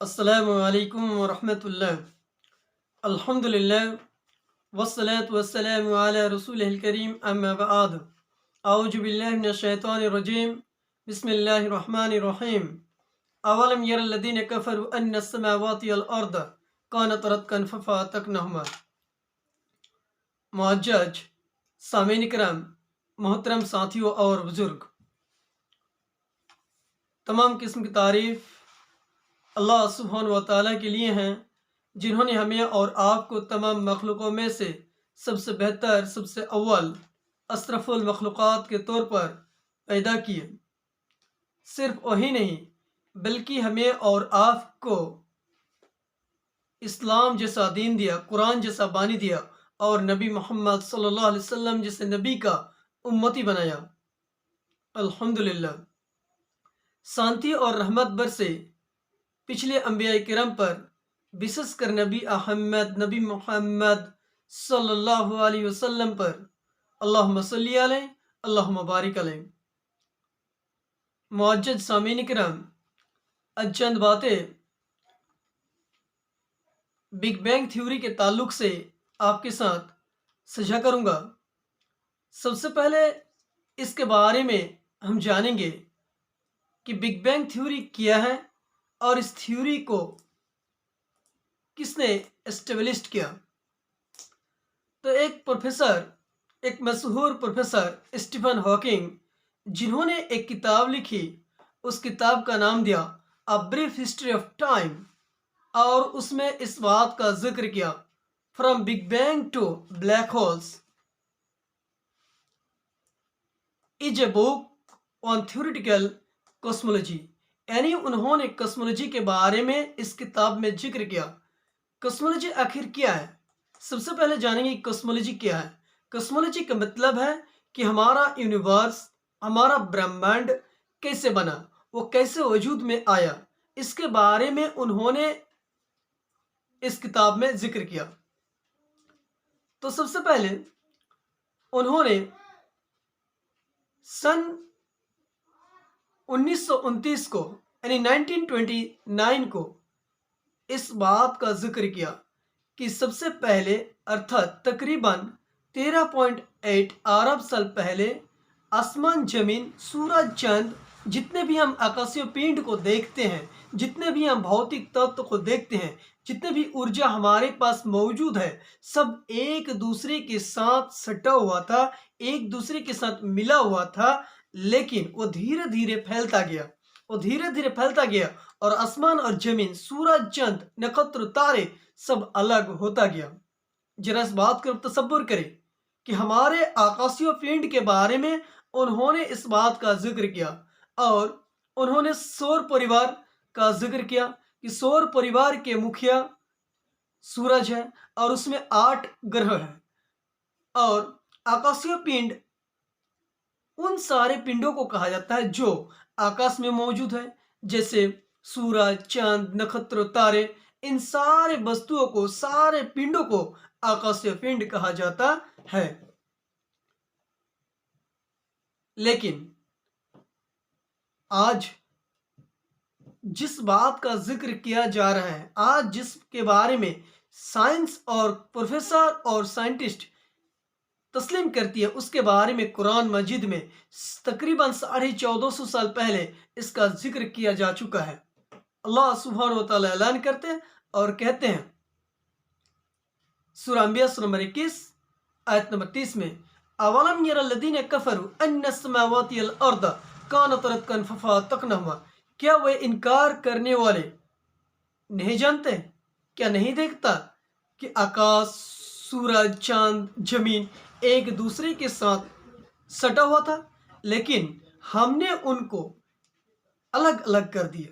السلام علیکم ورحمۃ اللہ۔ الحمدللہ والصلاة والسلام علی رسول الکریم، اما بعد، اعوذ باللہ من الشیطان الرجیم، بسم اللہ الرحمن الرحیم۔ اولم یر الذین کفروا ان السماوات والارض کانتا رتقا ففتقناہما۔ معزز سامعین کرام، محترم ساتھیوں اور بزرگ، تمام قسم کی تعریف اللہ سبحانہ و تعالیٰ کے لیے ہیں، جنہوں نے ہمیں اور آپ کو تمام مخلوقوں میں سے سب سے بہتر، سب سے اول، اشرف المخلوقات کے طور پر پیدا کیے۔ صرف وہی نہیں بلکہ ہمیں اور آپ کو اسلام جیسا دین دیا، قرآن جیسا بانی دیا، اور نبی محمد صلی اللہ علیہ وسلم جیسے نبی کا امتی بنایا۔ الحمدللہ، شانتی اور رحمت برسے پچھلے انبیاء کرام پر، بسس کر نبی احمد، نبی محمد صلی اللہ علیہ وسلم پر، اللہم صلی علیہ، اللہم بارک علیہ۔ معزز سامعین کرام، آج چند باتیں بگ بینگ تھیوری کے تعلق سے آپ کے ساتھ ساجھا کروں گا۔ سب سے پہلے اس کے بارے میں ہم جانیں گے کہ بگ بینگ تھیوری کیا ہے اور اس تھیوری کو کس نے اسٹیبلش کیا۔ تو ایک مشہور پروفیسر اسٹیفن ہاکنگ، جنہوں نے ایک کتاب لکھی، اس کتاب کا نام دیا a brief history of time, اور اس میں اس بات کا ذکر کیا، from big bang to black holes is a book on theoretical cosmology, یعنی انہوں نے کاسمولوجی کے بارے میں اس کتاب میں ذکر کیا۔ کاسمولوجی آخر کیا ہے؟ سب سے پہلے جانیں گے کاسمولوجی کیا ہے۔ کاسمولوجی کا مطلب ہے کہ ہمارا یونیورس، ہمارا برہمنڈ کیسے بنا، وہ کیسے وجود میں آیا، اس کے بارے میں انہوں نے اس کتاب میں ذکر کیا۔ تو سب سے پہلے انہوں نے سن 1929 کو، یعنی 1929 کو، اس بات کا ذکر کیا کہ سب سے پہلے، ارتھات تقریباً 13.8 ارب سال پہلے، آسمان، زمین، سورج، چاند، جتنے بھی ہم آکاشیہ پنڈ کو دیکھتے ہیں، جتنے بھی ہم بھوتک تتو کو دیکھتے ہیں، جتنے بھی ارجا ہمارے پاس موجود ہے، سب ایک دوسرے کے ساتھ سٹا ہوا تھا، ایک دوسرے کے ساتھ ملا ہوا تھا، لیکن وہ دھیرے دھیرے پھیلتا گیا اور آسمان اور زمین، سورج، چاند، نکھتر، تارے سب الگ ہوتا گیا۔ ذرا اس بات کا تصور کریں کہ ہمارے آکاشیہ پنڈ کے بارے میں انہوں نے اس بات کا ذکر کیا، اور انہوں نے سور پریوار کا ذکر کیا کہ سور پریوار کے مکھیا سورج ہے اور اس میں 8 گرہ ہیں، اور آکاشیہ پنڈ ان سارے پنڈوں کو کہا جاتا ہے جو آکاش میں موجود ہے، جیسے سورج، چاند، نکھتر، تارے، ان سارے وستوؤں کو، سارے پنڈوں کو آکاشیہ پنڈ کہا جاتا ہے۔ لیکن آج جس بات کا ذکر کیا جا رہا ہے، آج جس کے بارے میں سائنس اور پروفیسر اور سائنٹسٹ تسلیم کرتی ہے، اس کے بارے میں قرآن مجید میں تقریباً 1450 سال پہلے اس کا ذکر کیا جا چکا ہے۔ اللہ سبحانہ و تعالیٰ اعلان کرتے ہیں اور کہتے ہیں، سورہ انبیاء سورہ نمبر 21 آیت نمبر 30 میں، اولم یر الذین کفروا ان السماوات والارض کانتا رتقا ففتقناہما۔ کیا وہ انکار کرنے والے نہیں جانتے، کیا نہیں دیکھتا کہ آکاش، سورج، چاند، زمین ایک دوسرے کے ساتھ سٹا ہوا تھا، لیکن ہم نے ان کو الگ الگ کر دیا۔